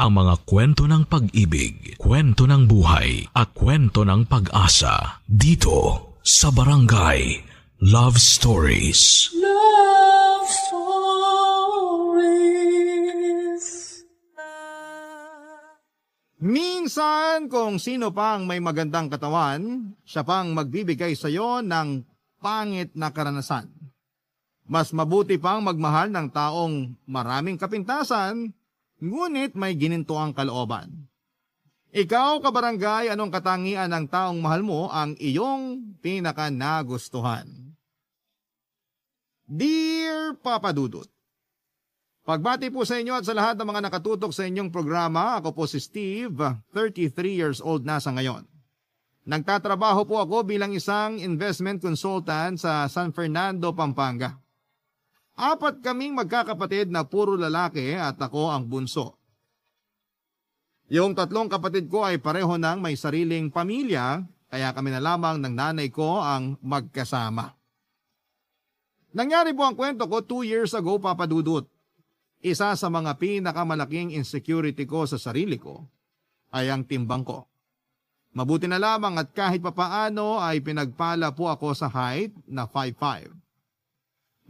ang mga kwento ng pag-ibig, kwento ng buhay, at kwento ng pag-asa dito sa Barangay Love Stories. Love Stories. Minsan, kung sino pang may magandang katawan, siya pang magbibigay sa iyo ng pangit na karanasan. Mas mabuti pang magmahal ng taong maraming kapintasan, ngunit may ginintuang kalooban. Ikaw, kabarangay, anong katangian ng taong mahal mo ang iyong pinaka-nagustuhan? Dear Papa Dudut, pagbati po sa inyo at sa lahat ng mga nakatutok sa inyong programa, ako po si Steve, 33 years old na sa ngayon. Nagtatrabaho po ako bilang isang investment consultant sa San Fernando, Pampanga. 4 kaming magkakapatid na puro lalaki at ako ang bunso. Yung 3 kapatid ko ay pareho nang may sariling pamilya, kaya kami na lamang ng nanay ko ang magkasama. Nangyari po ang kwento ko 2 years ago, Papa Dudut. Isa sa mga pinakamalaking insecurity ko sa sarili ko ay ang timbang ko. Mabuti na lamang at kahit papaano ay pinagpala po ako sa height na 5'5".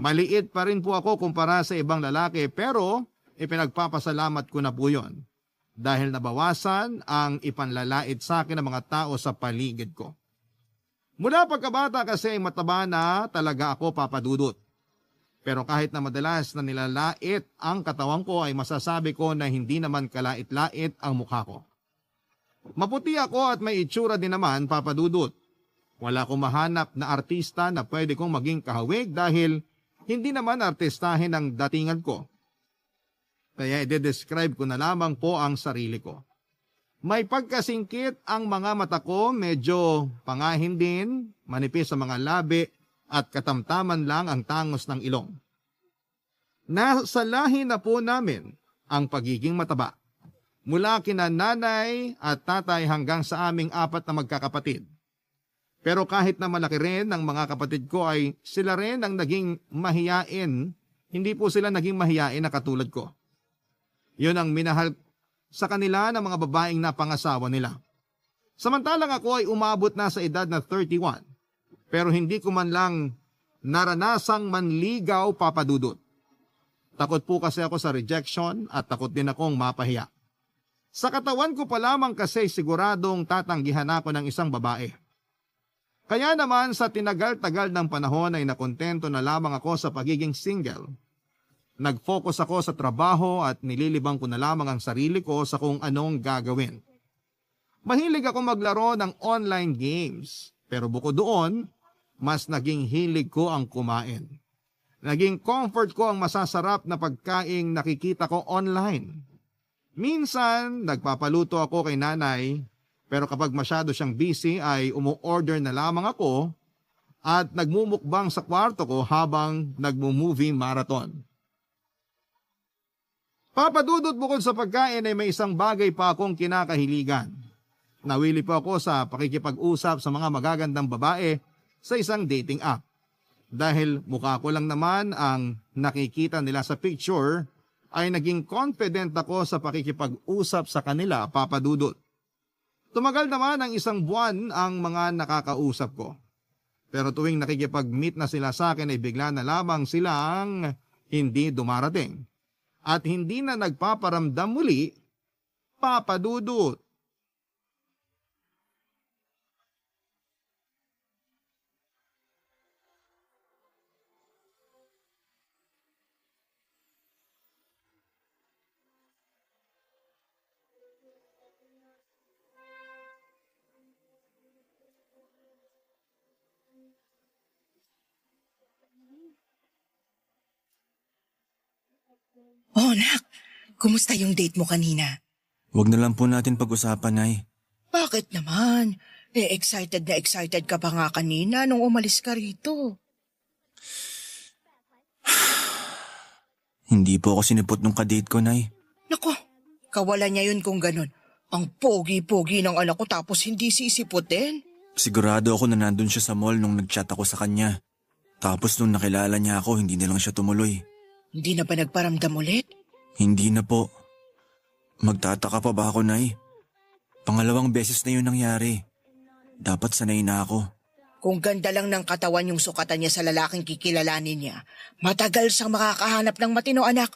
Maliit pa rin po ako kumpara sa ibang lalaki pero ipinagpapasalamat ko na po yun dahil nabawasan ang ipanlalait sa akin ng mga tao sa paligid ko. Mula pagkabata kasi ay mataba na talaga ako, Papa Dudut. Pero kahit na madalas na nilalait ang katawan ko ay masasabi ko na hindi naman kalait-lait ang mukha ko. Maputi ako at may itsura din naman, Papa Dudut. Wala akong mahanap na artista na pwede kong maging kahawig dahil hindi naman artistahin ang datingan ko. Kaya i-describe ko na lamang po ang sarili ko. May pagkasingkit ang mga mata ko, medyo pangahin din, manipis sa mga labi at katamtaman lang ang tangos ng ilong. Nasa lahi na po namin ang pagiging mataba. Mula kina nanay at tatay hanggang sa aming 4 na magkakapatid. Pero kahit na malaki rin ang mga kapatid ko ay sila rin ang naging mahiyain, hindi po sila naging mahiyain na katulad ko. Yun ang minahal sa kanila ng mga babaeng napangasawa nila. Samantalang ako ay umabot na sa edad na 31, pero hindi ko man lang naranasang manligaw, Papa Dudut. Takot po kasi ako sa rejection at takot din akong mapahiya. Sa katawan ko pa lamang kasi siguradong tatanggihan ako ng isang babae. Kaya naman sa tinagal-tagal ng panahon ay nakontento na lamang ako sa pagiging single. Nag-focus ako sa trabaho at nililibang ko na lamang ang sarili ko sa kung anong gagawin. Mahilig ako maglaro ng online games, pero bukod doon, mas naging hilig ko ang kumain. Naging comfort ko ang masasarap na pagkaing nakikita ko online. Minsan, nagpapaluto ako kay nanay, pero kapag masyado siyang busy ay umu-order na lamang ako at nagmumukbang sa kwarto ko habang nagmo-movie marathon. Papa Dudut, bukod sa pagkain ay may isang bagay pa akong kinakahiligan. Nawili po ako sa pakikipag-usap sa mga magagandang babae sa isang dating app. Dahil mukha ko lang naman ang nakikita nila sa picture, ay naging confident ako sa pakikipag-usap sa kanila, Papa Dudut. Tumagal naman ang 1 buwan ang mga nakakausap ko. Pero tuwing nakikipag-meet na sila sa akin ay bigla na lamang silang hindi dumarating. At hindi na nagpaparamdam muli, Papa Dudut. Oh, nak. Kumusta yung date mo kanina? Huwag na lang po natin pag-usapan, Nay. Bakit naman? Excited na excited ka pa nga kanina nung umalis ka rito. Hindi po ako sinipot nung kadate ko, Nay. Nako, kawalan niya yun kung ganun. Ang pogi-pogi ng anak ko tapos hindi sisiputin. Sigurado ako na nandun siya sa mall nung nag-chat ako sa kanya. Tapos nung nakilala niya ako, hindi na lang siya tumuloy. Hindi na ba nagparamdam ulit? Hindi na po. Magtataka pa ba ako, Nay? Pangalawang beses na yun nangyari. Dapat sanay na ako. Kung ganda lang ng katawan yung sukatan niya sa lalaking kikilalanin niya, matagal siyang makakahanap ng matino, anak.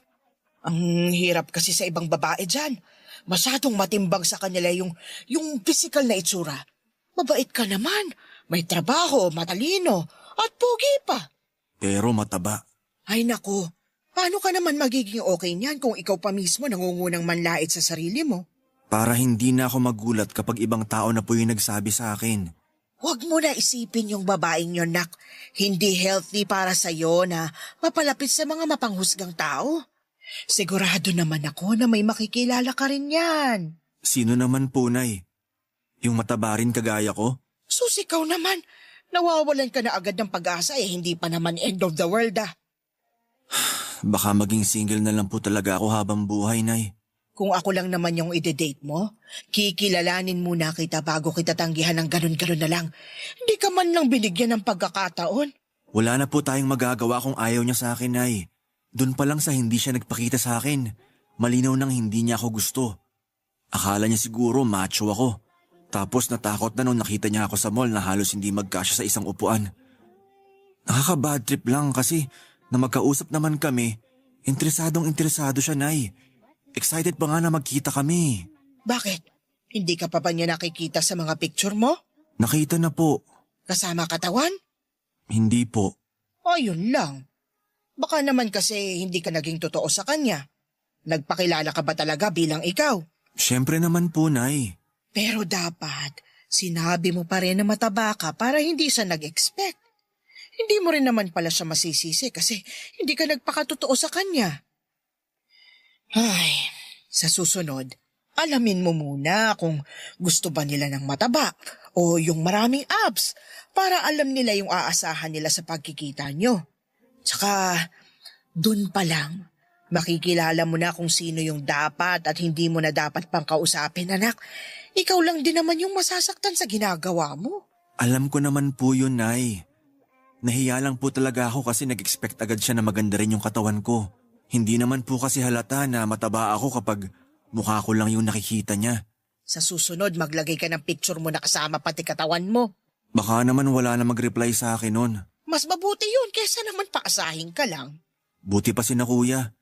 Ang hirap kasi sa ibang babae dyan. Masyadong matimbang sa kanila yung physical na itsura. Mabait ka naman, may trabaho, matalino, at pogi pa. Pero mataba. Ay nako, paano ka naman magiging okay niyan kung ikaw pa mismo nangungunang manlait sa sarili mo? Para hindi na ako magulat kapag ibang tao na po yung nagsabi sa akin. Huwag mo na isipin yung babaeng yun, nak. Hindi healthy para sa'yo na mapalapit sa mga mapanghusgang tao. Sigurado naman ako na may makikilala ka rin yan. Sino naman po, Nay? Yung mataba rin kagaya ko? Sus, ikaw naman. Nawawalan ka na agad ng pag-asa hindi pa naman end of the world ah. Baka maging single na lang po talaga ako habang buhay, Nay. Kung ako lang naman yung ide-date mo, kikilalanin muna kita bago kita tanggihan ng ganun-ganun na lang. Hindi ka man lang binigyan ng pagkakataon. Wala na po tayong magagawa kung ayaw niya sa akin, Nay. Doon pa lang sa hindi siya nagpakita sa akin. Malinaw nang hindi niya ako gusto. Akala niya siguro macho ako. Tapos natakot na nung nakita niya ako sa mall na halos hindi magkasya sa isang upuan. Nakaka-bad trip lang kasi na magkausap naman kami, interesado siya, Nay. Excited pa nga na magkita kami. Bakit? Hindi ka pa ba niya nakikita sa mga picture mo? Nakita na po. Kasama katawan? Hindi po. Ayun lang. Baka naman kasi hindi ka naging totoo sa kanya. Nagpakilala ka ba talaga bilang ikaw? Siyempre naman po, Nay. Pero dapat, sinabi mo pa rin na mataba ka para hindi siya nag-expect. Hindi mo rin naman pala siya masisisi kasi hindi ka nagpakatotoo sa kanya. Ay, sa susunod, alamin mo muna kung gusto ba nila ng mataba o yung maraming abs para alam nila yung aasahan nila sa pagkikita nyo. Tsaka, dun pa lang, makikilala mo na kung sino yung dapat at hindi mo na dapat pang kausapin, anak. Ikaw lang din naman yung masasaktan sa ginagawa mo. Alam ko naman po yun, Nay. Nahiya lang po talaga ako kasi nag-expect agad siya na maganda rin yung katawan ko. Hindi naman po kasi halata na mataba ako kapag mukha ko lang yung nakikita niya. Sa susunod, maglagay ka ng picture mo na kasama pati katawan mo. Baka naman wala na mag-reply sa akin nun. Mas mabuti yun kesa naman paasahin ka lang. Buti pa si na kuya.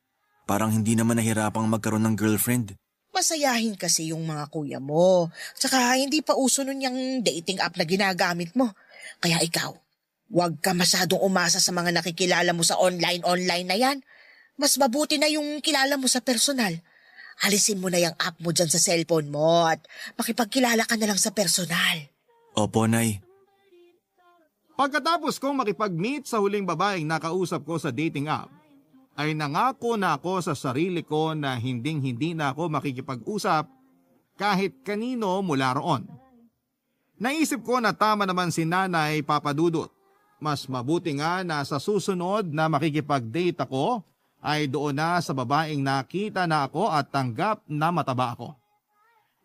Parang hindi naman nahirapang magkaroon ng girlfriend. Masayahin kasi yung mga kuya mo. Tsaka hindi pa uso nun yung dating app na ginagamit mo. Kaya ikaw, huwag ka masyadong umasa sa mga nakikilala mo sa online na yan. Mas mabuti na yung kilala mo sa personal. Alisin mo na yung app mo dyan sa cellphone mo at makipagkilala ka na lang sa personal. Opo, Nay. Pagkatapos kong makipag-meet sa huling babaeng nakausap ko sa dating app, ay nangako na ako sa sarili ko na hinding-hindi na ako makikipag-usap kahit kanino mula roon. Naisip ko na tama naman si Nanay Papadudot. Mas mabuti nga na sa susunod na makikipag-date ako ay doon na sa babaeng nakita na ako at tanggap na mataba ako.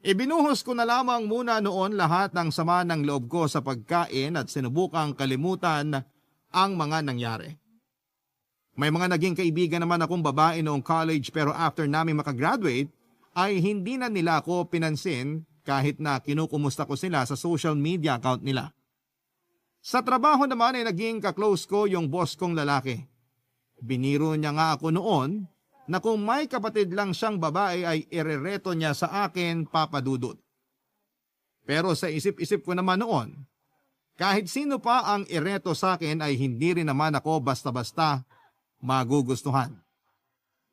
Ibinuhos ko na lamang muna noon lahat ng sama ng loob ko sa pagkain at sinubukang kalimutan ang mga nangyari. May mga naging kaibigan naman akong babae noong college pero after namin makagraduate ay hindi na nila ako pinansin kahit na kinukumusta ko sila sa social media account nila. Sa trabaho naman ay naging kaklose ko yung boss kong lalaki. Biniro niya nga ako noon na kung may kapatid lang siyang babae ay irereto niya sa akin, Papadudot. Pero sa isip-isip ko naman noon, kahit sino pa ang ireto sa akin ay hindi rin naman ako basta-basta magugustuhan.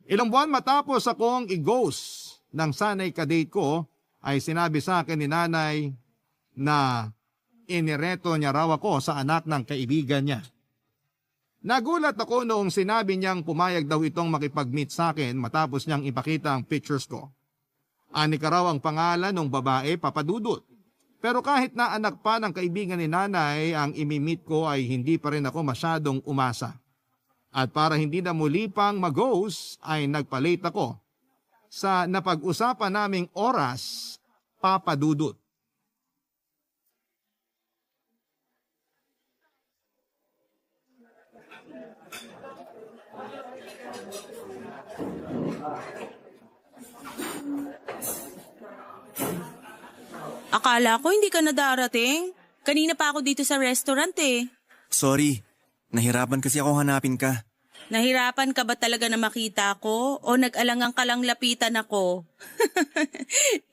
Ilang buwan matapos akong i-ghost ng sanay kadate ko ay sinabi sa akin ni Nanay na inireto niya raw ako sa anak ng kaibigan niya. Nagulat ako noong sinabi niyang pumayag daw itong makipag-meet sa akin matapos niyang ipakita ang pictures ko. Anika raw ang pangalan ng babae, Papadudot. Pero kahit na anak pa ng kaibigan ni Nanay ang imi-meet ko ay hindi pa rin ako masyadong umasa. At para hindi na muli pang mag-ghost ay nagpa-late ako sa napag-usapan naming oras, Papadudot. Akala ko hindi ka na darating. Kanina pa ako dito sa restaurant eh. Sorry, nahirapan kasi ako hanapin ka. Nahirapan ka ba talaga na makita ko? O nag-alangang ka lang lapitan ako?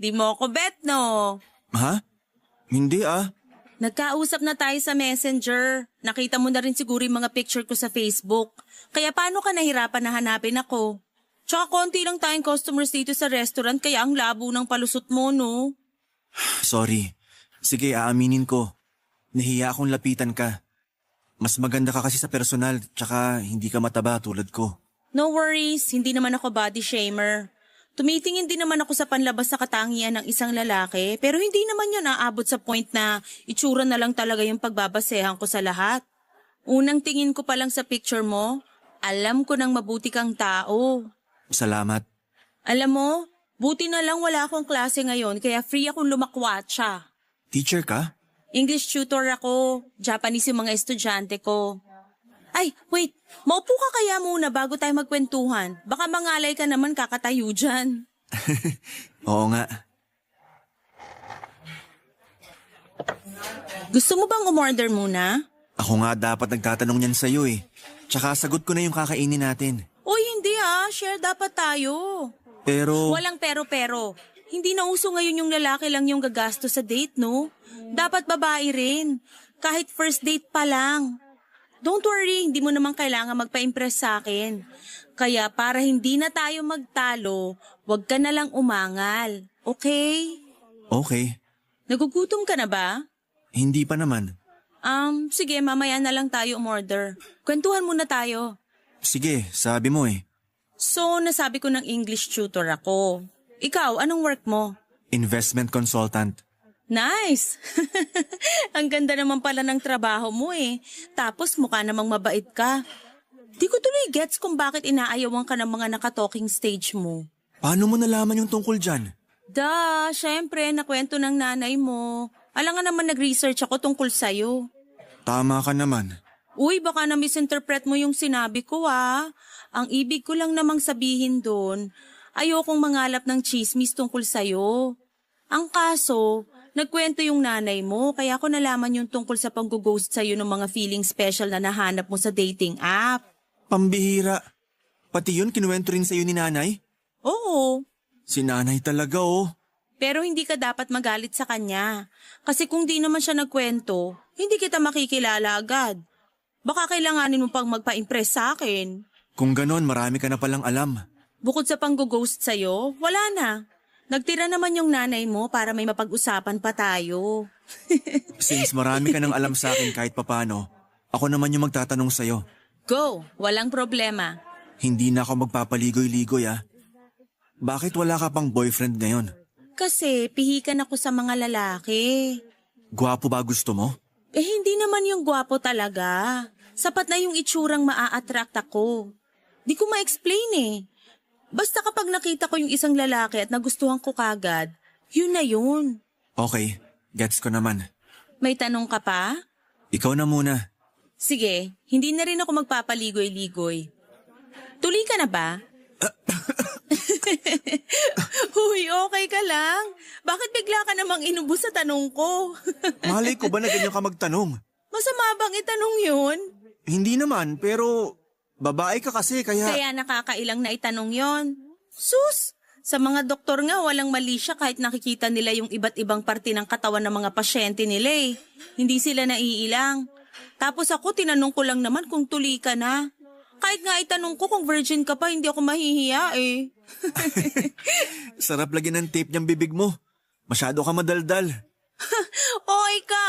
Di mo ako bet, no? Ha? Hindi ah. Nagkausap na tayo sa Messenger. Nakita mo na rin siguro yung mga picture ko sa Facebook. Kaya paano ka nahirapan na hanapin ako? Tsaka konti lang tayong customers dito sa restaurant kaya ang labo ng palusot mo, no? Sorry. Sige, aaminin ko. Nahiya akong lapitan ka. Mas maganda ka kasi sa personal, tsaka hindi ka mataba tulad ko. No worries, hindi naman ako body shamer. Tumitingin din naman ako sa panlabas na katangian ng isang lalaki, pero hindi naman yun aabot sa point na itsura na lang talaga yung pagbabasehan ko sa lahat. Unang tingin ko pa lang sa picture mo, alam ko nang mabuti kang tao. Salamat. Alam mo, buti na lang wala akong klase ngayon kaya free akong lumakwatsa. Teacher ka? English tutor ako, Japanese yung mga estudyante ko. Ay, wait, maupo ka kaya muna bago tayo magkwentuhan. Baka mangalay ka naman kakatayo dyan. Oo nga. Gusto mo bang umorder muna? Ako nga dapat nagtatanong niyan sa'yo eh. Tsaka sagot ko na yung kakainin natin. Uy, hindi share dapat tayo. Pero... Walang pero. Hindi na uso ngayon yung lalaki lang yung gagasto sa date, no? Dapat babae rin. Kahit first date pa lang. Don't worry, hindi mo naman kailangan magpa-impress sa akin. Kaya para hindi na tayo magtalo, wag ka na lang umangal. Okay? Okay. Nagugutom ka na ba? Hindi pa naman. Sige, mamaya na lang tayo umorder. Kwentuhan muna tayo. Sige, sabi mo eh. So, nasabi ko ng English tutor ako. Ikaw, anong work mo? Investment consultant. Nice! Ang ganda naman pala ng trabaho mo eh. Tapos mukha namang mabait ka. Di ko tuloy gets kung bakit inaayawan ka ng mga naka-talking stage mo. Paano mo nalaman yung tungkol dyan? Syempre, nakwento ng nanay mo. Alam nga naman nag-research ako tungkol sa'yo. Tama ka naman. Uy, baka na-misinterpret mo yung sinabi ko Ang ibig ko lang namang sabihin doon, ayokong mangalap ng chismis tungkol sa'yo. Ang kaso, nagkwento yung nanay mo, kaya ako nalaman yung tungkol sa pang-ghost sa'yo ng mga feeling special na nahanap mo sa dating app. Pambihira. Pati yun kinuwento rin sa'yo ni nanay? Oo. Si nanay talaga oh. Pero hindi ka dapat magalit sa kanya. Kasi kung di naman siya nagkwento, hindi kita makikilala agad. Baka kailanganin mo pang magpa-impress sa akin. Kung ganon, marami ka na palang alam. Bukod sa pang-ghost sa'yo, wala na. Nagtira naman yung nanay mo para may mapag-usapan pa tayo. Since marami ka nang alam sa akin kahit papano, ako naman yung magtatanong sa'yo. Go, walang problema. Hindi na ako magpapaligoy-ligoy Bakit wala ka pang boyfriend ngayon? Kasi pihikan ako sa mga lalaki. Gwapo ba gusto mo? Hindi naman yung gwapo talaga. Sapat na yung itsurang maa-attract ako. Di ko ma-explain Basta kapag nakita ko yung isang lalaki at nagustuhan ko kagad, yun na yun. Okay, gets ko naman. May tanong ka pa? Ikaw na muna. Sige, hindi na rin ako magpapaligoy-ligoy. Tuloy ka na ba? Huy, okay ka lang? Bakit bigla ka namang inubos sa tanong ko? Malay ko ba na ganyan ka magtanong? Masama bang itanong yun? Hindi naman, pero babae ka kasi kaya... Kaya nakakailang na itanong yon. Sus! Sa mga doktor nga walang mali siya kahit nakikita nila yung iba't ibang parte ng katawan ng mga pasyente nila Hindi sila naiilang. Tapos ako tinanong ko lang naman kung tuli ka na. Kahit nga itanong ko kung virgin ka pa, hindi ako mahihiya Sarap lagi ng tape niyang bibig mo. Masyado ka madaldal. Oy ka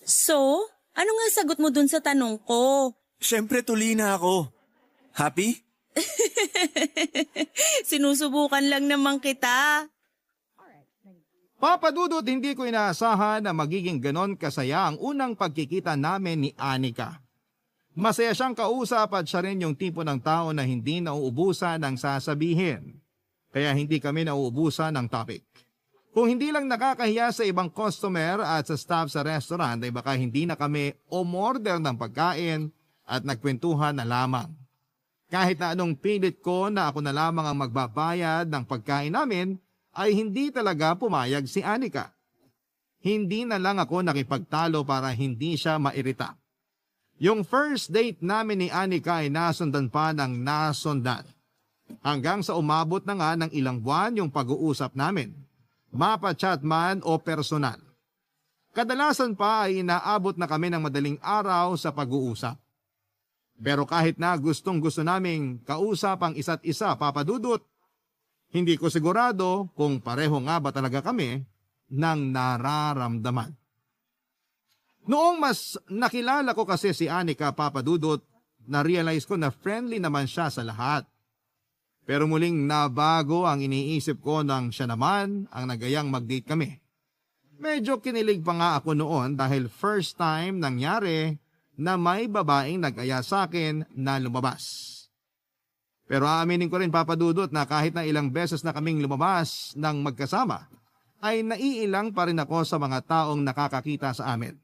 So, ano nga sagot mo dun sa tanong ko? Siyempre tuli na ako. Happy? Sinusubukan lang naman kita. Papa Dudut, hindi ko inaasahan na magiging ganon kasaya ang unang pagkikita namin ni Anika. Masaya siyang kausap at siya rin yung tipo ng tao na hindi nauubusan ng sasabihin. Kaya hindi kami nauubusan ng topic. Kung hindi lang nakakahiya sa ibang customer at sa staff sa restaurant ay baka hindi na kami umorder ng pagkain at nagkwentuhan na lamang. Kahit na anong pilit ko na ako na lamang ang magbabayad ng pagkain namin, ay hindi talaga pumayag si Anika. Hindi na lang ako nakipagtalo para hindi siya mairita. Yung first date namin ni Anika ay nasundan pa ng nasundan. Hanggang sa umabot na nga ng ilang buwan yung pag-uusap namin. Mapa-chat man o personal. Kadalasan pa ay inaabot na kami ng madaling araw sa pag-uusap. Pero kahit na gustong-gusto naming kausap ang isa't isa, Papa Dudut, hindi ko sigurado kung pareho nga ba talaga kami ng nararamdaman. Noong mas nakilala ko kasi si Anika, Papa Dudut, na-realize ko na friendly naman siya sa lahat. Pero muling nabago ang iniisip ko nang siya naman ang nagayang mag-date kami. Medyo kinilig pa nga ako noon dahil first time nangyari na may babaeng nag-aya sa akin na lumabas. Pero aaminin ko rin, Papa Dudut, na kahit na ilang beses na kaming lumabas ng magkasama, ay naiilang pa rin ako sa mga taong nakakakita sa amin.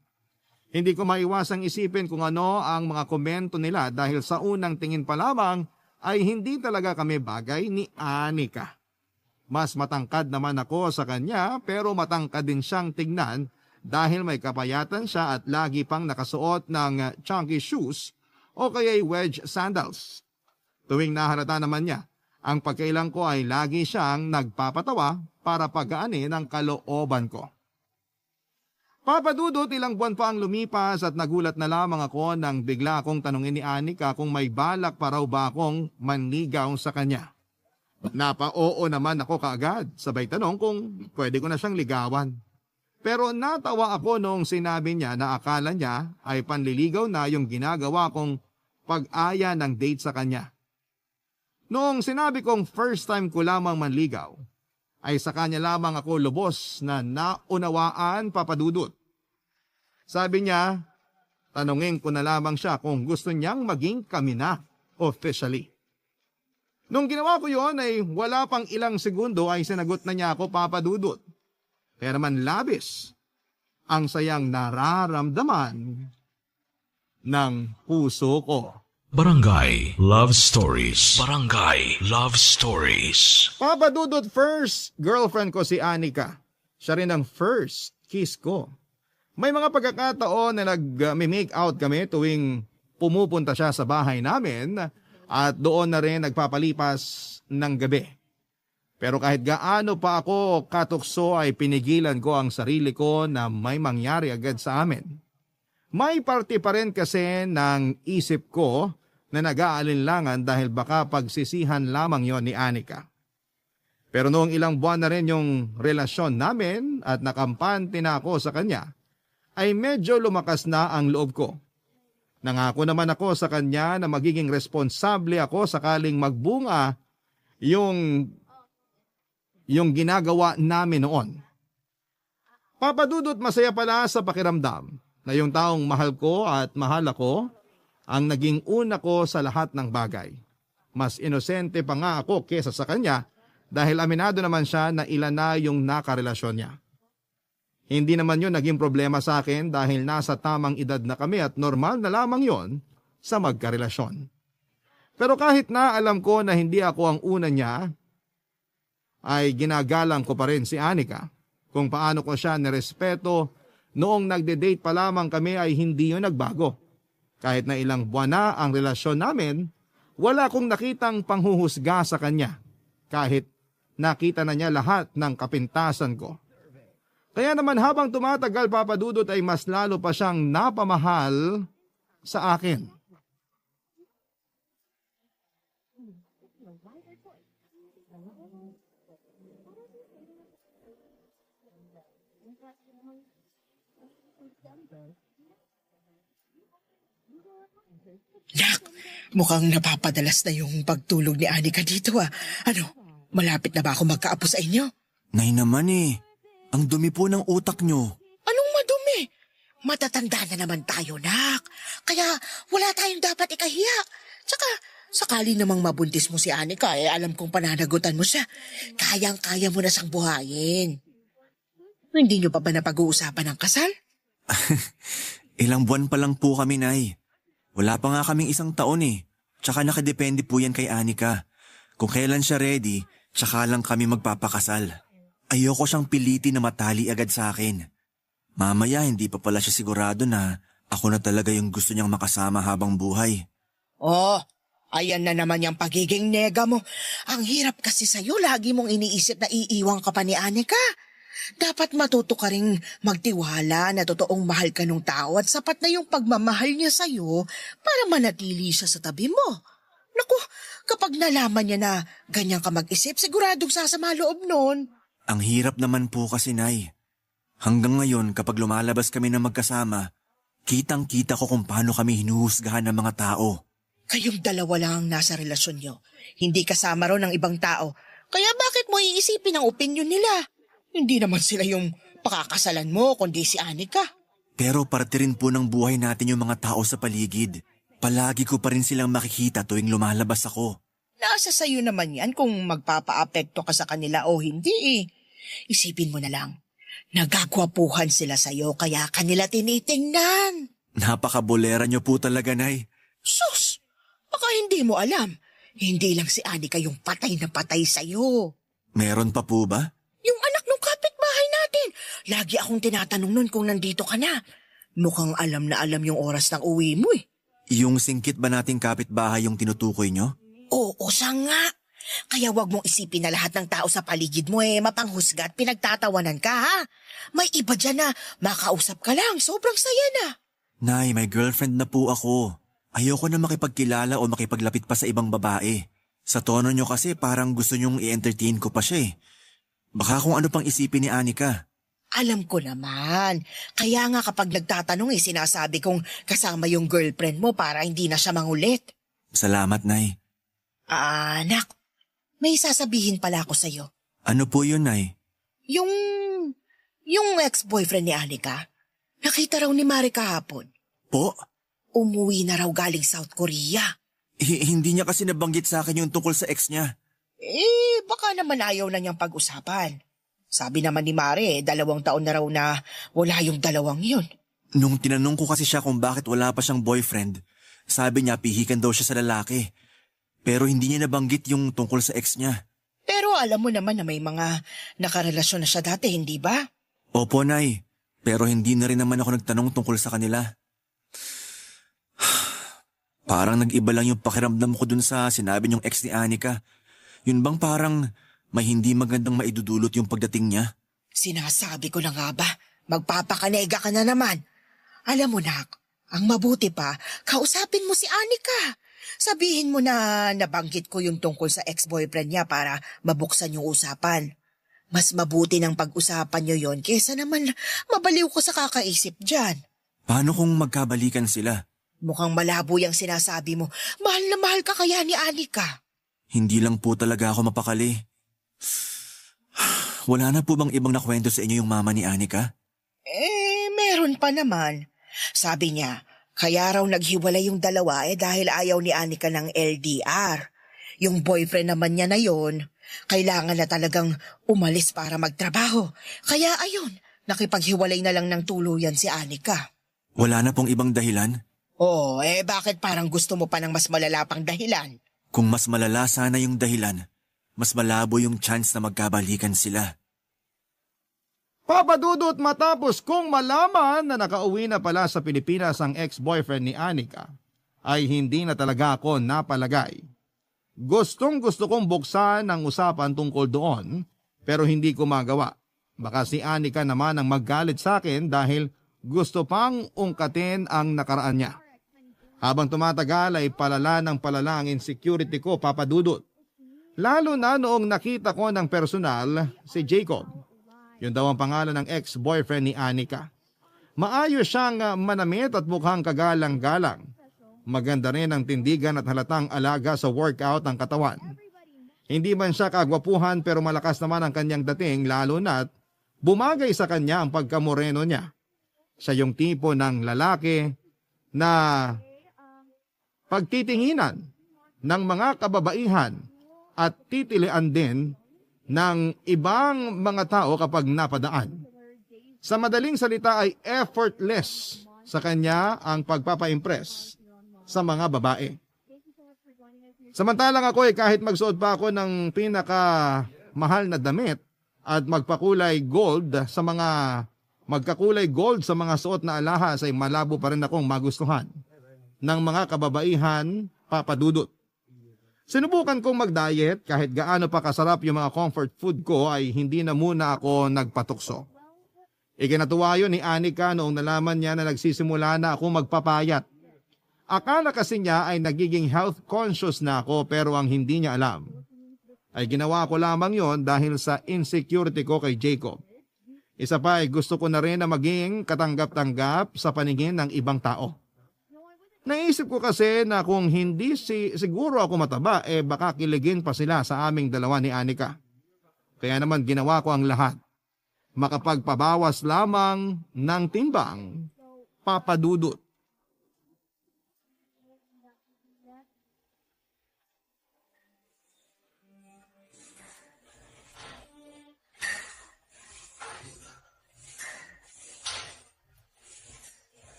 Hindi ko maiwasang isipin kung ano ang mga komento nila dahil sa unang tingin pa lamang ay hindi talaga kami bagay ni Anika. Mas matangkad naman ako sa kanya pero matangkad din siyang tignan dahil may kapayatan siya at lagi pang nakasuot ng chunky shoes o kaya'y wedge sandals. Tuwing nahalata naman niya, ang pagkailang ko ay lagi siyang nagpapatawa para pagaanin ang kalooban ko. Papa Dudut, ilang buwan pa ang lumipas at nagulat na lamang ako nang bigla akong tanungin ni Anika kung may balak pa raw ba akong manligaw sa kanya. Napa-oo naman ako kaagad, sabay tanong kung pwede ko na siyang ligawan. Pero natawa ako noong sinabi niya na akala niya ay panliligaw na yung ginagawa kong pag-aya ng date sa kanya. Noong sinabi kong first time ko lamang manligaw, ay sa kanya lamang ako lubos na naunawaan, Papa Dudut. Sabi niya, tanungin ko na lamang siya kung gusto niyang maging kami na officially. Nung ginawa ko yon ay wala pang ilang segundo ay sinagot na niya ako, Papa Dudut. Kaya naman labis ang sayang nararamdaman ng puso ko. Barangay Love Stories. Barangay Love Stories. Papa Dudut, first girlfriend ko si Anika. Siya rin ang first kiss ko. May mga pagkakataon na nag-make out kami tuwing pumupunta siya sa bahay namin at doon na rin nagpapalipas ng gabi. Pero kahit gaano pa ako katukso ay pinigilan ko ang sarili ko na may mangyari agad sa amin. May parte pa rin kasi ng isip ko na nag-aalinlangan dahil baka pagsisihan lamang yon ni Anika. Pero noong ilang buwan na rin yung relasyon namin at nakampante na ako sa kanya, ay medyo lumakas na ang loob ko. Nangako naman ako sa kanya na magiging responsable ako sakaling magbunga yung ginagawa namin noon. Papa Dudut, masaya pala sa pakiramdam na yung taong mahal ko at mahal ako ang naging una ko sa lahat ng bagay. Mas inosente pa nga ako kesa sa kanya dahil aminado naman siya na ilan na yung nakarelasyon niya. Hindi naman yun naging problema sa akin dahil nasa tamang edad na kami at normal na lamang yon sa magkarelasyon. Pero kahit na alam ko na hindi ako ang una niya, ay ginagalang ko pa rin si Anika. Kung paano ko siya nirespeto noong nagde-date pa lamang kami ay hindi yun nagbago. Kahit na ilang buwan na ang relasyon namin, wala akong nakitang panghuhusga sa kanya. Kahit nakita na niya lahat ng kapintasan ko. Kaya naman habang tumatagal, Papa Dudut, ay mas lalo pa siyang napamahal sa akin. Nak, mukhang napapadalas na yung pagtulog ni Anika dito ah. Ano, malapit na ba ako magkaapo sa inyo? Nay naman ang dumi po ng utak nyo. Anong madumi? Matatanda na naman tayo, Nak. Kaya wala tayong dapat ikahiya. Tsaka, sakali namang mabuntis mo si Anika, alam kong pananagutan mo siya. Kayang-kaya mo na siyang buhayin. Hindi nyo pa ba napag-uusapan ng kasal? Ilang buwan pa lang po kami, Nay. Wala pa nga kaming 1 taon Tsaka nakadepende po yan kay Anika. Kung kailan siya ready, tsaka lang kami magpapakasal. Ayoko siyang pilitin na matali agad sa akin. Mamaya hindi pa pala siya sigurado na ako na talaga yung gusto niyang makasama habang buhay. Oh, ayan na naman yung pagiging nega mo. Ang hirap kasi sa'yo, lagi mong iniisip na iiwang ka pa ni Anika. Dapat matuto ka ring magtiwala na totoong mahal ka nung tao at sapat na yung pagmamahal niya sa'yo para manatili siya sa tabi mo. Naku, kapag nalaman niya na ganyan ka mag-isip, siguradong sasama loob nun. Ang hirap naman po kasi, Nay. Hanggang ngayon kapag lumalabas kami na magkasama, kitang-kita ko kung paano kami hinuhusgahan ng mga tao. Kayong dalawa lang ang nasa relasyon niyo. Hindi kasama ron ng ibang tao. Kaya bakit mo iisipin ang opinyon nila? Hindi naman sila yung pakakasalan mo, kundi si Anika. Pero parte rin po ng buhay natin yung mga tao sa paligid. Palagi ko pa rin silang makikita tuwing lumalabas ako. Nasa sayo naman yan kung magpapaapekto ka sa kanila o hindi eh. Isipin mo na lang, nagagwapuhan sila sa'yo kaya kanila tinitingnan. Napakabolera niyo po talaga, Nay. Sus! Baka hindi mo alam. Hindi lang si Anika yung patay na patay sa'yo. Meron pa po ba? Yung anak ng kapitbahay natin. Lagi akong tinatanong nun kung nandito ka na. Mukhang alam na alam yung oras ng uwi mo eh. Yung singkit ba nating kapitbahay yung tinutukoy niyo? Oo, siya nga. Kaya wag mong isipin na lahat ng tao sa paligid mo mapanghusga at pinagtatawanan ka ha. May iba dyan na makausap ka lang, sobrang saya na. Nay, may girlfriend na po ako. Ayoko na makipagkilala o makipaglapit pa sa ibang babae. Sa tono niyo kasi parang gusto niyong i-entertain ko pa siya eh. Baka kung ano pang isipin ni Anika. Alam ko naman. Kaya nga kapag nagtatanong sinasabi kong kasama yung girlfriend mo para hindi na siya mangulit. Salamat, Nay. Anak, may sasabihin pala ako sa'yo. Ano po yun, Nay? Yung ex-boyfriend ni Anika, nakita raw ni Mari kahapon. Po? Umuwi na raw galing South Korea. Hindi niya kasi nabanggit sa akin yung tungkol sa ex niya. Baka naman ayaw na niyang pag-usapan. Sabi naman ni Mari, 2 taon na raw na wala yung dalawang yun. Nung tinanong ko kasi siya kung bakit wala pa siyang boyfriend, sabi niya pihikan daw siya sa lalaki. Pero hindi niya nabanggit yung tungkol sa ex niya. Pero alam mo naman na may mga nakarelasyon na siya dati, hindi ba? Opo, Nay. Pero hindi na rin naman ako nagtanong tungkol sa kanila. Parang nag-iba lang yung pakiramdam ko dun sa sinabi niyong ex ni Anika. Yun bang parang may hindi magandang maidudulot yung pagdating niya? Sinasabi ko na nga ba, magpapakanega ka na naman. Alam mo nak, ang mabuti pa, kausapin mo si Anika. Sabihin mo na nabanggit ko yung tungkol sa ex-boyfriend niya para mabuksan yung usapan. Mas mabuti ng pag-usapan niyo yon kesa naman mabaliw ko sa kakaisip dyan. Paano kung magkabalikan sila? Mukhang malabo yung sinasabi mo. Mahal na mahal ka kaya ni Anika. Hindi lang po talaga ako mapakali. Wala na po bang ibang nakwento sa inyo yung mama ni Anika? Meron pa naman. Sabi niya, kaya raw naghiwalay yung dalawa dahil ayaw ni Anika ng LDR. Yung boyfriend naman niya na yon, kailangan na talagang umalis para magtrabaho. Kaya ayun, nakipaghiwalay na lang ng tuluyan si Anika. Wala na pong ibang dahilan? Oo, bakit parang gusto mo pa ng mas malala pang dahilan? Kung mas malala sana yung dahilan, mas malabo yung chance na magkabalikan sila. Papa Dudut, matapos kong malaman na nakauwi na pala sa Pilipinas ang ex-boyfriend ni Anika, ay hindi na talaga ako napalagay. Gustong-gusto kong buksan ang usapan tungkol doon, pero hindi ko magawa. Baka si Anika naman ang maggalit sa akin dahil gusto pang ungkatin ang nakaraan niya. Habang tumatagal ay palala ng palala ang insecurity ko, Papa Dudut. Lalo na noong nakita ko ng personal si Jacob. Yun daw ang pangalan ng ex-boyfriend ni Anika. Maayos siyang manamit at mukhang kagalang-galang. Maganda rin ang tindigan at halatang alaga sa workout ng katawan. Hindi man siya kagwapuhan pero malakas naman ang kanyang dating lalo na't bumagay sa kanya ang pagkamoreno niya. Siya yung tipo ng lalaki na pagtitinginan ng mga kababaihan at titilian din ng ibang mga tao kapag napadaan. Sa madaling salita ay effortless sa kanya ang pagpapa-impress sa mga babae. Samantalang ako kahit magsuot pa ako ng pinaka mahal na damit, at magkakulay gold sa mga suot na alahas ay malabo pa rin akong magustuhan ng mga kababaihan, Papa Dudut. Sinubukan kong mag-diet kahit gaano pa kasarap yung mga comfort food ko ay hindi na muna ako nagpatukso. Ikinatuwa yun ni Anika noong nalaman niya na nagsisimula na akong magpapayat. Akala kasi niya ay nagiging health conscious na ako pero ang hindi niya alam ay ginawa ko lamang yon dahil sa insecurity ko kay Jacob. Isa pa ay gusto ko na rin na maging katanggap-tanggap sa paningin ng ibang tao. Naisip ko kasi na kung hindi siguro ako mataba, baka kiligin pa sila sa aming dalawa ni Anika. Kaya naman ginawa ko ang lahat. Makapagpabawas lamang ng timbang, Papa Dudut.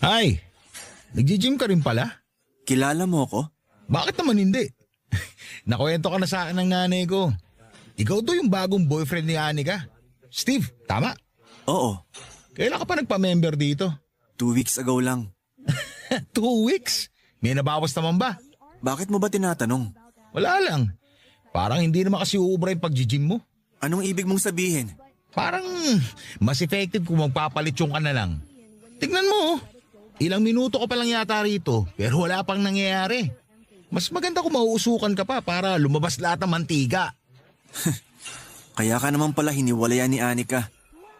Hi! Nagji-gym ka rin pala? Kilala mo ko? Bakit naman hindi? Nakwento ka na sa akin ng nanay ko. Ikaw to yung bagong boyfriend ni Anika. Steve, tama? Oo, Kailan ka pa nagpa-member dito? 2 weeks ago lang. 2 weeks? May nabawas naman ba? Bakit mo ba tinatanong? Wala lang. Parang hindi naman kasi uubra yung pag-gym mo. Anong ibig mong sabihin? Parang mas effective kung magpapalitsyon ka na lang. Tignan mo, oh. Ilang minuto ka pa lang yata rito, pero wala pang nangyayari. Mas maganda kung mauusukan ka pa para lumabas lahat ng mantiga. Kaya ka naman pala hiniwalayan ni Anika.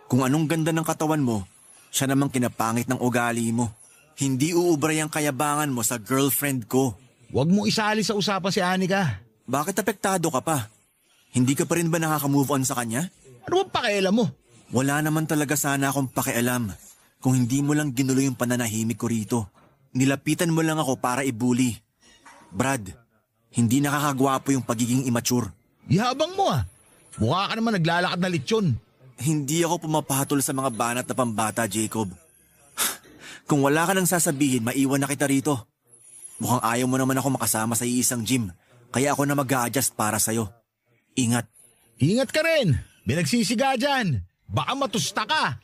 Kung anong ganda ng katawan mo, siya namang kinapangit ng ugali mo. Hindi uubray ang kayabangan mo sa girlfriend ko. Huwag mo isali sa usapan si Anika. Bakit apektado ka pa? Hindi ka pa rin ba nakaka-move on sa kanya? Ano bang pakialam mo? Wala naman talaga sana akong pakialam. Kung hindi mo lang ginulo yung pananahimik ko rito. Nilapitan mo lang ako para ibuli. Brad, hindi nakakagwapo yung pagiging immature. Ihabang mo ah. Mukha ka naman naglalakad na litsyon. Hindi ako pumapatol sa mga banat na pambata, Jacob. Kung wala ka nang sasabihin, maiwan na kita rito. Mukhang ayaw mo naman ako makasama sa iisang gym. Kaya ako na mag-a-adjust para sa'yo. Ingat. Ingat ka rin. May nagsisiga dyan. Baka matusta ka.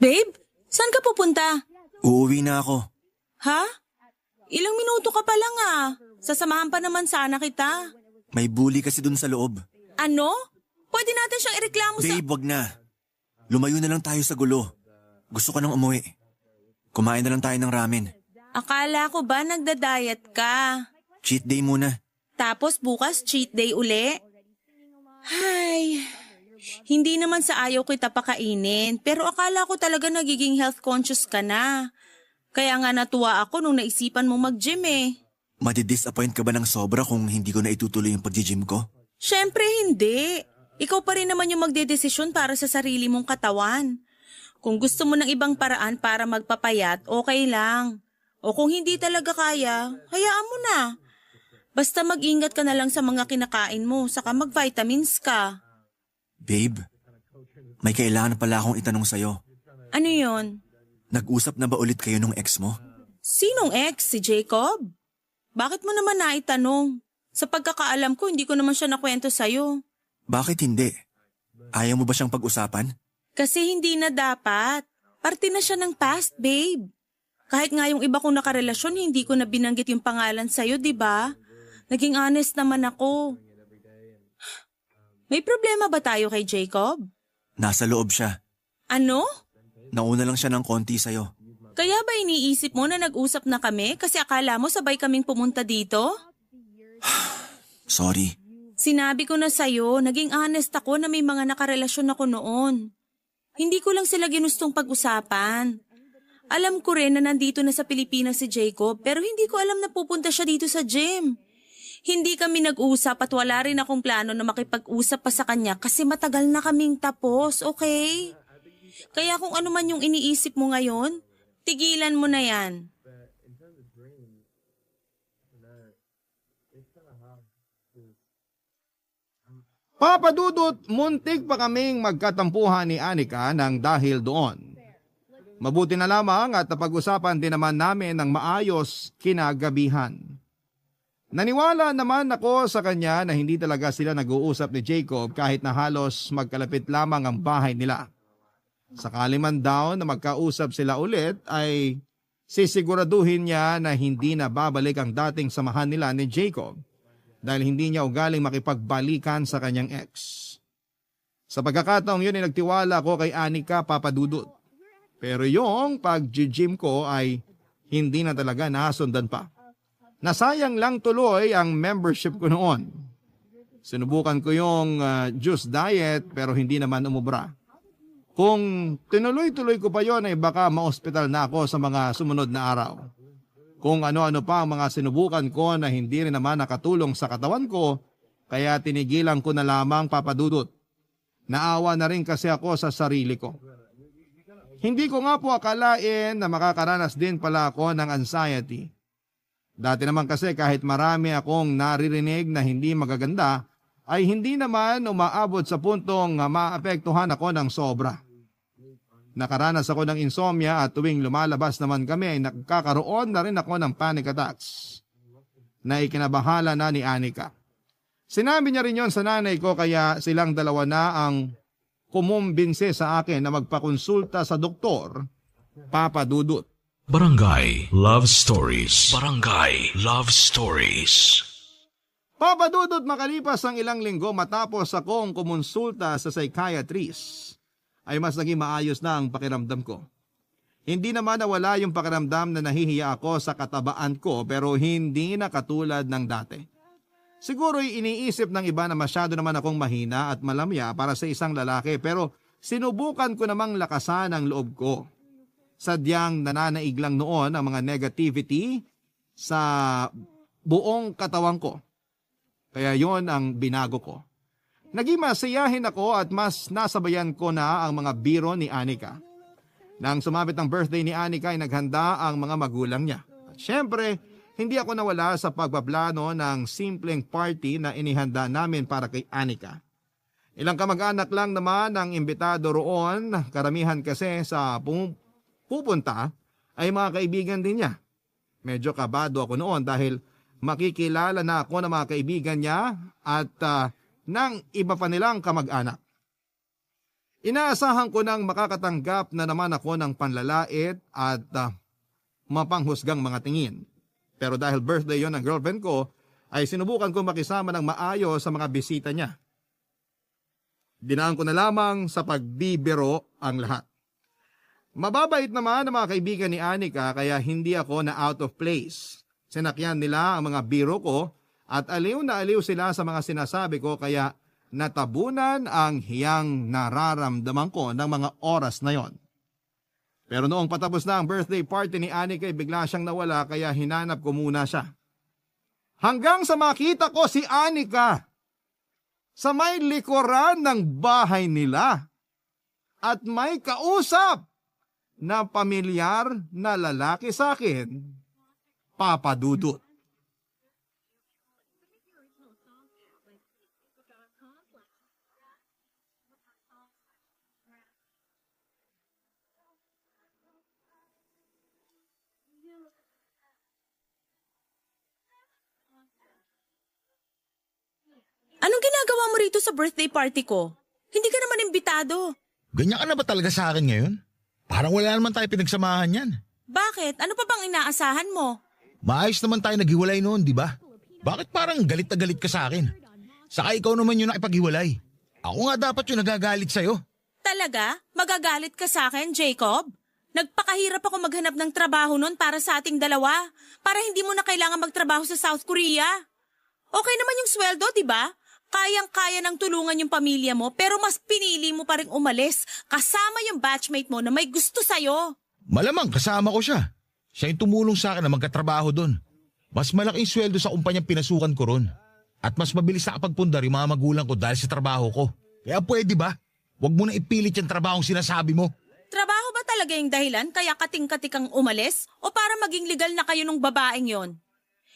Babe, saan ka pupunta? Uuwi na ako. Ha? Ilang minuto ka pa lang ah. Sasamahan pa naman sana kita. May bully kasi dun sa loob. Ano? Pwede natin siyang ireklamo sa... Babe, wag na. Lumayo na lang tayo sa gulo. Gusto ko nang umuwi. Kumain na lang tayo ng ramen. Akala ko ba nagda-diet ka? Cheat day muna. Tapos bukas cheat day uli? Hay, hindi naman sa ayaw kita pakainin, pero akala ko talaga nagiging health conscious ka na. Kaya nga natuwa ako nung naisipan mo mag-gym eh. Madidisappoint ka ba ng sobra kung hindi ko na itutuloy yung pag-gym ko? Syempre hindi. Ikaw pa rin naman yung magdedesisyon para sa sarili mong katawan. Kung gusto mo ng ibang paraan para magpapayat, okay lang. O kung hindi talaga kaya, hayaan mo na. Basta mag-ingat ka na lang sa mga kinakain mo, saka mag-vitamins ka. Babe, may kailangan pala akong itanong sa'yo. Ano yon? Nag-usap na ba ulit kayo nung ex mo? Sinong ex? Si Jacob? Bakit mo naman naitanong? Sa pagkakaalam ko, hindi ko naman siya nakwento sa'yo. Bakit hindi? Ayaw mo ba siyang pag-usapan? Kasi hindi na dapat. Parte na siya ng past, babe. Kahit nga yung iba kong nakarelasyon, hindi ko na binanggit yung pangalan sa'yo, di ba? Naging honest naman ako. May problema ba tayo kay Jacob? Nasa loob siya. Ano? Nauna lang siya ng konti sa'yo. Kaya ba iniisip mo na nag-usap na kami kasi akala mo sabay kaming pumunta dito? Sorry. Sinabi ko na sa'yo, naging honest ako na may mga nakarelasyon ako noon. Hindi ko lang sila ginustong pag-usapan. Alam ko rin na nandito na sa Pilipinas si Jacob pero hindi ko alam na pupunta siya dito sa gym. Hindi kami nag-usap at wala rin akong plano na makipag-usap pa sa kanya kasi matagal na kaming tapos, okay? Kaya kung ano man yung iniisip mo ngayon, tigilan mo na yan. Papa Dudut, muntik pa kaming magkatampuhan ni Anika nang dahil doon. Mabuti na lamang at napag-usapan din naman namin ng maayos kinagabihan. Naniwala naman ako sa kanya na hindi talaga sila nag-uusap ni Jacob kahit na halos magkalapit lamang ang bahay nila. Sakali man daw na magkausap sila ulit ay sisiguraduhin niya na hindi na babalik ang dating samahan nila ni Jacob dahil hindi niya ugaling makipagbalikan sa kanyang ex. Sa pagkakataong yun ay nagtiwala ko kay Anika, Papa Dudut. Pero yung pag-gym ko ay hindi na talaga nasundan pa. Nasayang lang tuloy ang membership ko noon. Sinubukan ko yung juice diet pero hindi naman umubra. Kung tinuloy-tuloy ko pa yon ay baka ma-hospital na ako sa mga sumunod na araw. Kung ano-ano pa ang mga sinubukan ko na hindi rin naman nakatulong sa katawan ko, kaya tinigilan ko na lamang, Papa Dudut. Naawa na rin kasi ako sa sarili ko. Hindi ko nga po akalain na makakaranas din pala ako ng anxiety. Dati naman kasi kahit marami akong naririnig na hindi magaganda, ay hindi naman umaabot sa puntong maapektuhan ako ng sobra. Nakaranas ako ng insomnia at tuwing lumalabas naman kami ay nakakaroon na rin ako ng panic attacks na ikinabahala na ni Anika. Sinabi niya rin yon sa nanay ko kaya silang dalawa na ang kumumbinse sa akin na magpakonsulta sa doktor, Papa Dudut. Barangay Love Stories. Barangay Love Stories. Papa Dudut, makalipas ang ilang linggo matapos akong kumonsulta sa psychiatrist, ay mas naging maayos na ang pakiramdam ko. Hindi naman nawala yung pakiramdam na nahihiya ako sa katabaan ko pero hindi na katulad ng dati. Siguro'y iniisip ng iba na masyado naman akong mahina at malamya para sa isang lalaki pero sinubukan ko namang lakasan ang loob ko. Sadyang nananaig lang noon ang mga negativity sa buong katawan ko. Kaya yon ang binago ko. Naging masiyahin ako at mas nasabayan ko na ang mga biro ni Anika. Nang sumapit ang birthday ni Anika ay naghanda ang mga magulang niya. At syempre, hindi ako nawala sa pagpaplano ng simpleng party na inihanda namin para kay Anika. Ilang kamag-anak lang naman ang imbitado roon, karamihan kasi sa pupunta ay mga kaibigan din niya. Medyo kabado ako noon dahil makikilala na ako ng mga kaibigan niya at ng iba pa nilang kamag-anak. Inaasahan ko nang makakatanggap na naman ako ng panlalait at mapanghusgang mga tingin. Pero dahil birthday yon ng girlfriend ko, ay sinubukan ko makisama ng maayos sa mga bisita niya. Dinaan ko na lamang sa pagbibiro ang lahat. Mababait naman ang mga kaibigan ni Anika kaya hindi ako na out of place. Sinakyan nila ang mga biro ko at aliw na aliw sila sa mga sinasabi ko kaya natabunan ang hiyang nararamdaman ko ng mga oras na yon. Pero noong patapos na ang birthday party ni Anika ay bigla siyang nawala kaya hinanap ko muna siya. Hanggang sa makita ko si Anika sa may likuran ng bahay nila at may kausap na pamilyar na lalaki sa akin, Papa Dudut. Anong ginagawa mo rito sa birthday party ko? Hindi ka naman imbitado. Ganyan ka na ba talaga sa akin ngayon? Parang wala naman tayo pinagsamahan yan. Bakit? Ano pa bang inaasahan mo? Maayos naman tayo naghiwalay noon, di ba? Bakit parang galit na galit ka sa akin? Saka ikaw naman yung nakipaghiwalay. Ako nga dapat yung nagagalit sa'yo. Talaga? Magagalit ka sa akin, Jacob? Nagpakahirap ako maghanap ng trabaho noon para sa ating dalawa. Para hindi mo na kailangan magtrabaho sa South Korea. Okay naman yung sweldo, di ba? Kayang-kaya ng tulungan yung pamilya mo pero mas pinili mo pa rin umalis kasama yung batchmate mo na may gusto sa'yo. Malamang kasama ko siya. Siya yung tumulong sa akin na magkatrabaho doon. Mas malaking sweldo sa kumpanyang pinasukan ko ron. At mas mabilis nakapagpundar yung mga magulang ko dahil sa trabaho ko. Kaya pwede ba? Huwag mo na ipilit yung trabahong sinasabi mo. Trabaho ba talaga yung dahilan kaya kating-katik kang umalis? O para maging legal na kayo nung babaeng yon?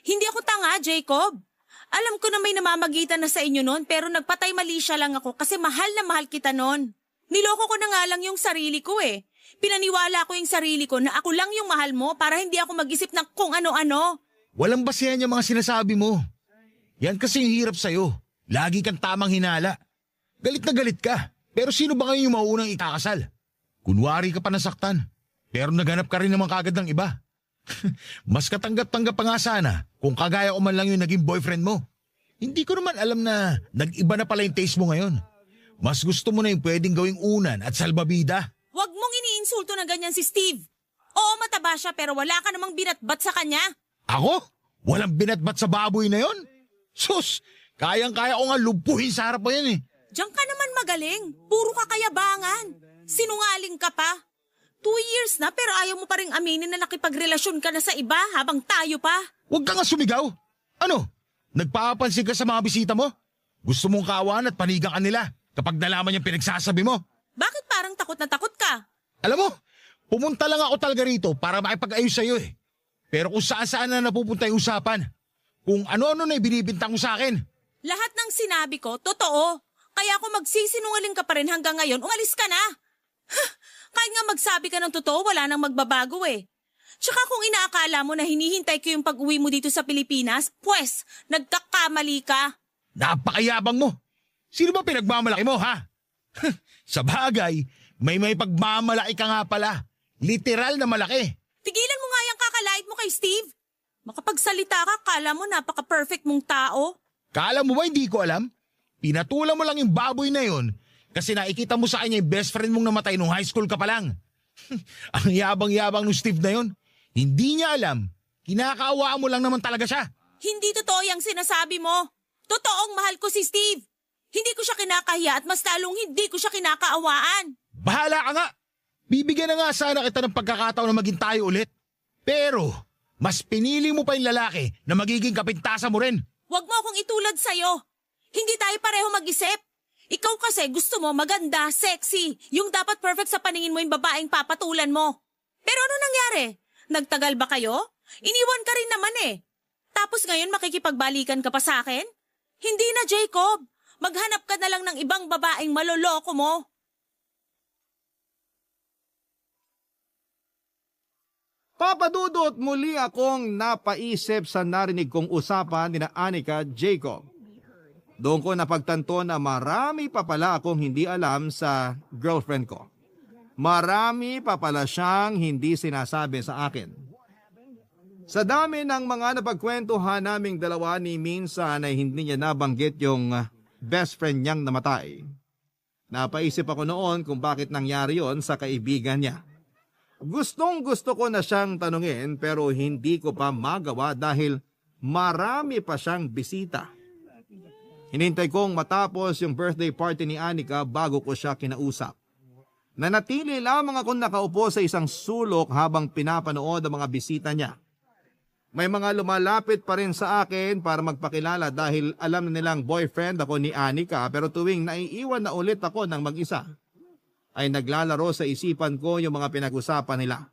Hindi ako tanga, Jacob. Alam ko na may namamagitan na sa inyo noon pero nagpatay mali siya lang ako kasi mahal na mahal kita noon. Niloko ko na nga lang yung sarili ko eh. Pinaniwala ko yung sarili ko na ako lang yung mahal mo para hindi ako mag-isip ng kung ano-ano. Walang basehan yung mga sinasabi mo. Yan kasi yung hirap sa'yo. Lagi kang tamang hinala. Galit na galit ka. Pero sino ba ngayon yung mauunang ikakasal? Kunwari ka pa nasaktan. Pero naghanap ka rin naman kagad ng iba. Mas katanggap-tanggap pa nga sana kung kagaya ko man lang yung naging boyfriend mo. Hindi ko naman alam na nag-iba na pala yung taste mo ngayon. Mas gusto mo na yung pwedeng gawing unan at salbabida. Huwag mong iniinsulto na ganyan si Steve. Oo, mataba siya pero wala ka namang binatbat sa kanya. Ako? Walang binatbat sa baboy na yon? Sus, kayang-kaya ko nga lumpuhin sa harap mo yan eh. Diyan ka naman magaling. Puro ka kayabangan. Sinungaling ka pa. 2 years na pero ayaw mo pa rin aminin na nakipagrelasyon ka na sa iba habang tayo pa. Huwag ka nga sumigaw. Ano? Nagpapansin ka sa mga bisita mo? Gusto mong kawan at panigang ka nila kapag nalaman yung pinagsasabi mo. Bakit parang takot na takot ka? Alam mo, pumunta lang ako talaga rito para makipag-ayos sa'yo eh. Pero kung saan-saan na napupunta yung usapan, kung ano-ano na ibinibintang mo sa akin. Lahat ng sinabi ko, totoo. Kaya kung magsisinungaling ka pa rin hanggang ngayon, umalis ka na. Kahit nga magsabi ka ng totoo, wala nang magbabago eh. Tsaka kung inaakala mo na hinihintay ko yung pag-uwi mo dito sa Pilipinas, pues, nagkakamali ka. Napakayabang mo. Sino ba pinagmamalaki mo, ha? Sa bagay, may pagmamalaki ka nga pala. Literal na malaki. Tigilan mo nga yung kakalait mo kay Steve. Makapagsalita ka, kala mo napaka-perfect mong tao. Kala mo ba hindi ko alam? Pinatulan mo lang yung baboy na yon kasi nakikita mo sa kanya yung best friend mong namatay nung high school ka pa lang. Ang yabang-yabang ng Steve na yon. Hindi niya alam. Kinakaawaan mo lang naman talaga siya. Hindi totoo yung sinasabi mo. Totoong mahal ko si Steve. Hindi ko siya kinakahiya at mas lalong hindi ko siya kinakaawaan. Bahala ka nga. Bibigyan na nga sana kita ng pagkakataon na maging tayo ulit. Pero, mas pinili mo pa yung lalaki na magiging kapintasan mo rin. Huwag mo akong itulad sa'yo. Hindi tayo pareho mag-isip. Ikaw kasi gusto mo maganda, sexy. Yung dapat perfect sa paningin mo yung babaeng papatulan mo. Pero ano nangyari? Nagtagal ba kayo? Iniwan ka rin naman eh. Tapos ngayon makikipagbalikan ka pa sa akin? Hindi na, Jacob. Maghanap ka na lang ng ibang babaeng maloloko mo. Papa Dudut, muli akong napaisip sa narinig kong usapan ni Anika at Jacob. Doon ko napagtanto na marami pa pala akong hindi alam sa girlfriend ko. Marami pa pala siyang hindi sinasabi sa akin. Sa dami ng mga napagkwentuhan naming dalawa ni minsan ay hindi niya nabanggit yung best friend niyang namatay. Napaisip ako noon kung bakit nangyari yon sa kaibigan niya. Gustong gusto ko na siyang tanungin pero hindi ko pa magawa dahil marami pa siyang bisita. Hinintay kong matapos yung birthday party ni Anika bago ko siya kinausap. Nanatili lamang akong nakaupo sa isang sulok habang pinapanood ang mga bisita niya. May mga lumalapit pa rin sa akin para magpakilala dahil alam na nilang boyfriend ako ni Anika pero tuwing naiiwan na ulit ako ng mag-isa, ay naglalaro sa isipan ko yung mga pinag-usapan nila.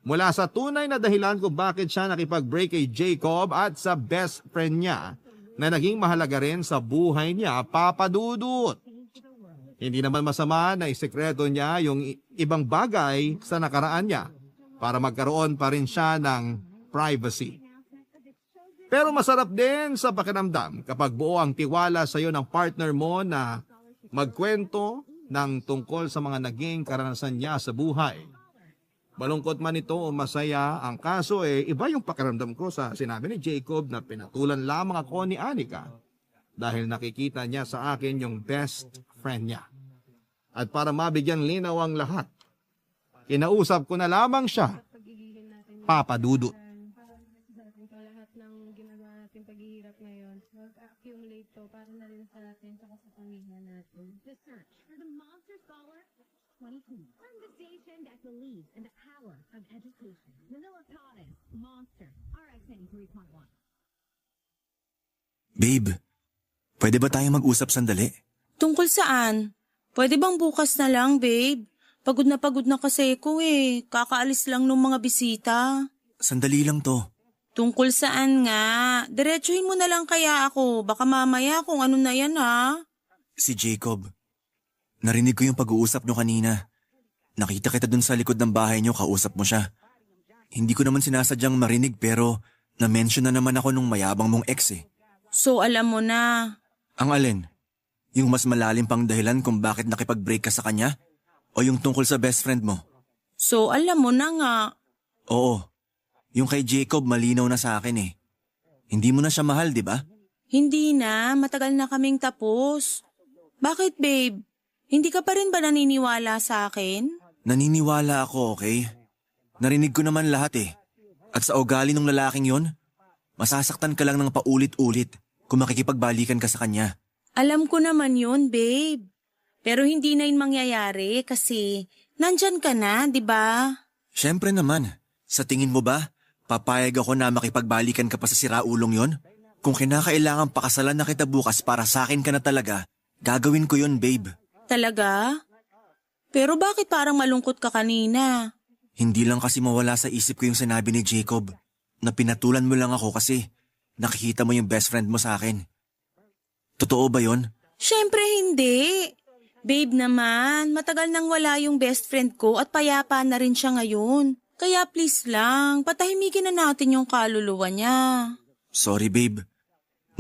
Mula sa tunay na dahilan kung bakit siya nakipag-break kay Jacob at sa best friend niya na naging mahalaga rin sa buhay niya, Papa Dudut. Hindi naman masama na isekreto niya yung ibang bagay sa nakaraan niya para magkaroon pa rin siya ng privacy. Pero masarap din sa pakiramdam kapag buo ang tiwala sa iyo ng partner mo na magkwento ng tungkol sa mga naging karanasan niya sa buhay. Malungkot man ito o masaya, ang kaso iba yung pakiramdam ko sa sinabi ni Jacob na pinatulan lamang ako ni Anika dahil nakikita niya sa akin yung best friend niya. At para mabigyan linaw ang lahat, kinausap ko na lamang siya, Papa Dudut. Lahat ng ginagawa natin paghihirap ngayon, mag-accumulate to para na rin sa atin at sa pamilya natin. The search for the Monster Scholar 22 from the station that believes in the power of education. Manila Province, Monster, RX 3.1. Babe, pwede ba tayo mag-usap sandali? Tungkol saan? Pwede bang bukas na lang, babe? Pagod na kasi ko eh. Kakaalis lang ng mga bisita. Sandali lang to. Tungkol saan nga? Diretsuhin mo na lang kaya ako. Baka mamaya kung ano na yan ha. Si Jacob. Narinig ko yung pag-uusap nyo kanina. Nakita kita dun sa likod ng bahay nyo, kausap mo siya. Hindi ko naman sinasadyang marinig pero Na-mention na naman ako nung mayabang mong ex eh. So alam mo na. Ang alin? Yung mas malalim pang dahilan kung bakit nakipag-break ka sa kanya? O yung tungkol sa best friend mo? So alam mo na nga. Oo. Yung kay Jacob malinaw na sa akin eh. Hindi mo na siya mahal, di ba? Hindi na, matagal na kaming tapos. Bakit babe? Hindi ka pa rin ba naniniwala sa akin? Naniniwala ako, okay? Narinig ko naman lahat eh. At sa ugali ng lalaking yon, masasaktan ka lang ng paulit-ulit kung makikipagbalikan ka sa kanya. Alam ko naman yun, babe. Pero hindi na yun mangyayari kasi nandyan ka na, di ba? Siyempre naman. Sa tingin mo ba, papayag ako na makipagbalikan ka pa sa siraulong yon? Kung kinakailangan pakasalan na kita bukas para sa akin ka na talaga, gagawin ko yon, babe. Talaga? Pero bakit parang malungkot ka kanina? Hindi lang kasi mawala sa isip ko yung sinabi ni Jacob na pinatulan mo lang ako kasi nakikita mo yung best friend mo sa akin. Totoo ba yon? Siyempre hindi. Babe naman, matagal nang wala yung best friend ko at payapa na rin siya ngayon. Kaya please lang, patahimikin na natin yung kaluluwa niya. Sorry babe.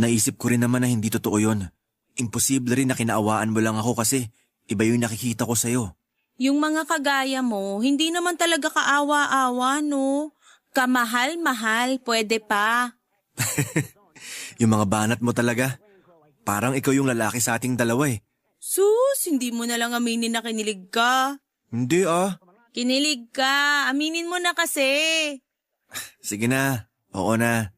Naisip ko rin naman na hindi totoo yon. Imposible rin na kinaawaan mo lang ako kasi iba yung nakikita ko sa'yo. Yung mga kagaya mo, hindi naman talaga kaawa-awa, no? Kamahal-mahal, pwede pa. Yung mga banat mo talaga. Parang ikaw yung lalaki sa ating dalawa eh. Sus, hindi mo na lang aminin na kinilig ka. Hindi ah. Kinilig ka, aminin mo na kasi. Sige na, oo na.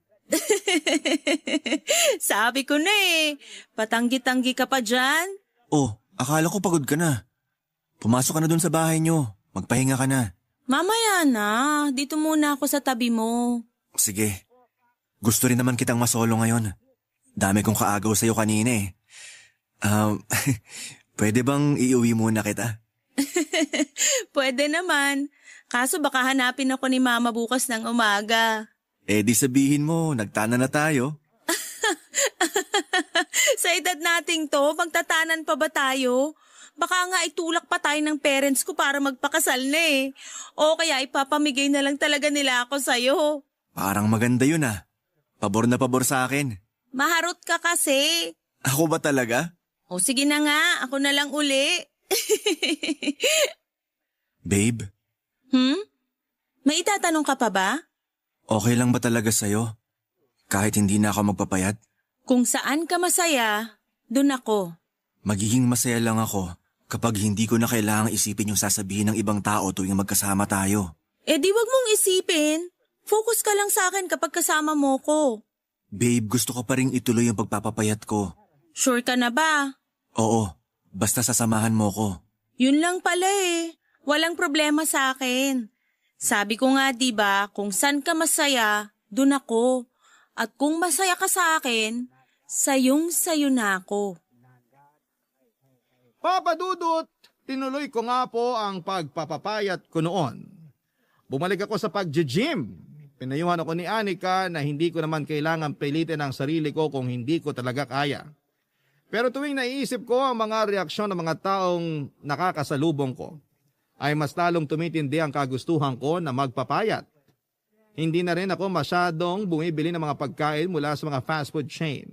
Sabi ko na eh, patanggi-tanggi ka pa dyan. Oh, akala ko pagod ka na. Pumasok ka na dun sa bahay nyo. Magpahinga ka na. Mamaya na, dito muna ako sa tabi mo. Sige. Gusto rin naman kitang masolo ngayon. Dami kong kaagaw sa'yo kanina eh. Pwede bang iuwi muna kita? Pwede naman. Kaso baka hanapin ako ni Mama bukas ng umaga. Eh di sabihin mo, nagtana na tayo. Sa edad nating to, magtatanan pa ba tayo? Baka nga itulak pa tayo ng parents ko para magpakasal na eh. O kaya ipapamigay na lang talaga nila ako sa'yo. Parang maganda yun ah. Pabor na pabor sa akin. Maharot ka kasi. Ako ba talaga? O sige na nga, ako na lang uli. Babe, May itatanong ka pa ba? okay lang ba talaga sa'yo? Kahit hindi na ako magpapayat? Kung saan ka masaya, dun ako. Magiging masaya lang ako kapag hindi ko na kailangang isipin yung sasabihin ng ibang tao tuwing magkasama tayo. Eh di wag mong isipin. Focus ka lang sa akin kapag kasama mo ko. Babe, gusto ko pa rin ituloy yung pagpapapayat ko. Sure ka na ba? Oo, basta sasamahan mo ko. Yun lang pala eh. Walang problema sa akin. Sabi ko nga diba, kung saan ka masaya, dun ako. At kung masaya ka sa akin, sayong-sayo na ako. Papa Dudut, tinuloy ko nga po ang pagpapapayat ko noon. Bumalik ako sa pag-gym. Pinayuhan ako ni Anika na hindi ko naman kailangan pilitin ang sarili ko kung hindi ko talaga kaya. Pero tuwing naiisip ko ang mga reaksyon ng mga taong nakakasalubong ko, ay mas lalong tumitindi ang kagustuhan ko na magpapayat. Hindi na rin ako masyadong bumibili ng mga pagkain mula sa mga fast food chain.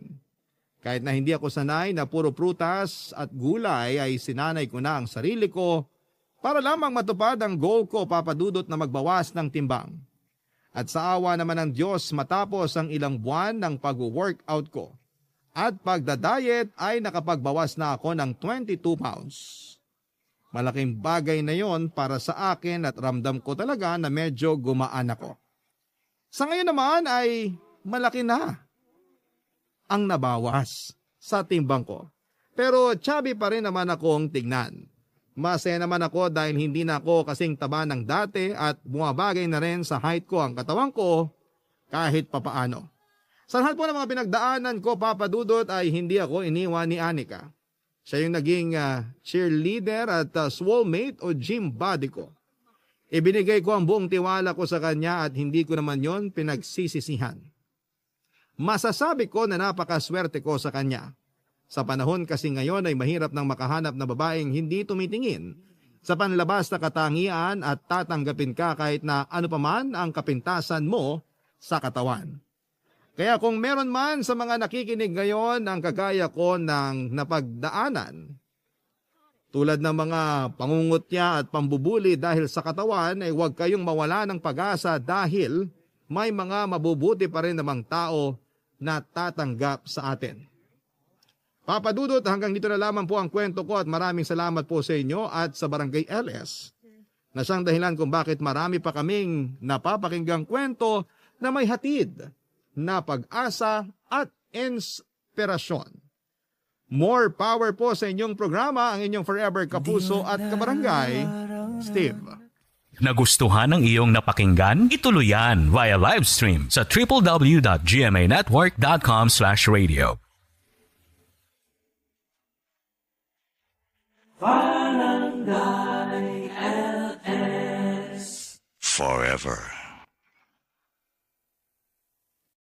Kahit na hindi ako sanay na puro prutas at gulay ay sinanay ko na ang sarili ko para lamang matupad ang goal ko, Papa Dudut, na magbawas ng timbang. At sa awa naman ng Diyos, matapos ang ilang buwan ng pag-workout ko at pagdadiet ay nakapagbawas na ako ng 22 pounds. Malaking bagay na yon para sa akin at ramdam ko talaga na medyo gumaan ako. Sa ngayon naman ay malaki na ang nabawas sa timbang ko. Pero chubby pa rin naman akong tignan. Masaya naman ako dahil hindi na ako kasing taba ng dati at bumabagay na rin sa height ko ang katawan ko kahit papaano. Sa lahat po ng mga pinagdaanan ko, Papa Dudut, ay hindi ako iniwan ni Anika. Siya yung naging cheerleader at swole-mate o gym buddy ko. Ibinigay ko ang buong tiwala ko sa kanya at hindi ko naman yon pinagsisisihan. Masasabi ko na napakaswerte ko sa kanya. Sa panahon kasi ngayon ay mahirap nang makahanap na babaeng hindi tumitingin sa panlabas na katangian at tatanggapin ka kahit na ano paman ang kapintasan mo sa katawan. Kaya kung meron man sa mga nakikinig ngayon ang kagaya ko ng napagdaanan, tulad ng mga pangungutya at pambubuli dahil sa katawan, ay huwag kayong mawala ng pag-asa dahil may mga mabubuti pa rin namang tao na tatanggap sa atin. Papa Dudut, hanggang dito na lamang po ang kwento ko at maraming salamat po sa inyo at sa Barangay LS na siyang dahilan kung bakit marami pa kaming napapakinggang kwento na may hatid na pag-asa at inspirasyon. More power po sa inyong programa, ang inyong forever kapuso at kabarangay, Steve. Nagustuhan ng iyong napakinggan? Ituloy yan via live stream sa www.gmanetwork.com/radio. Forever.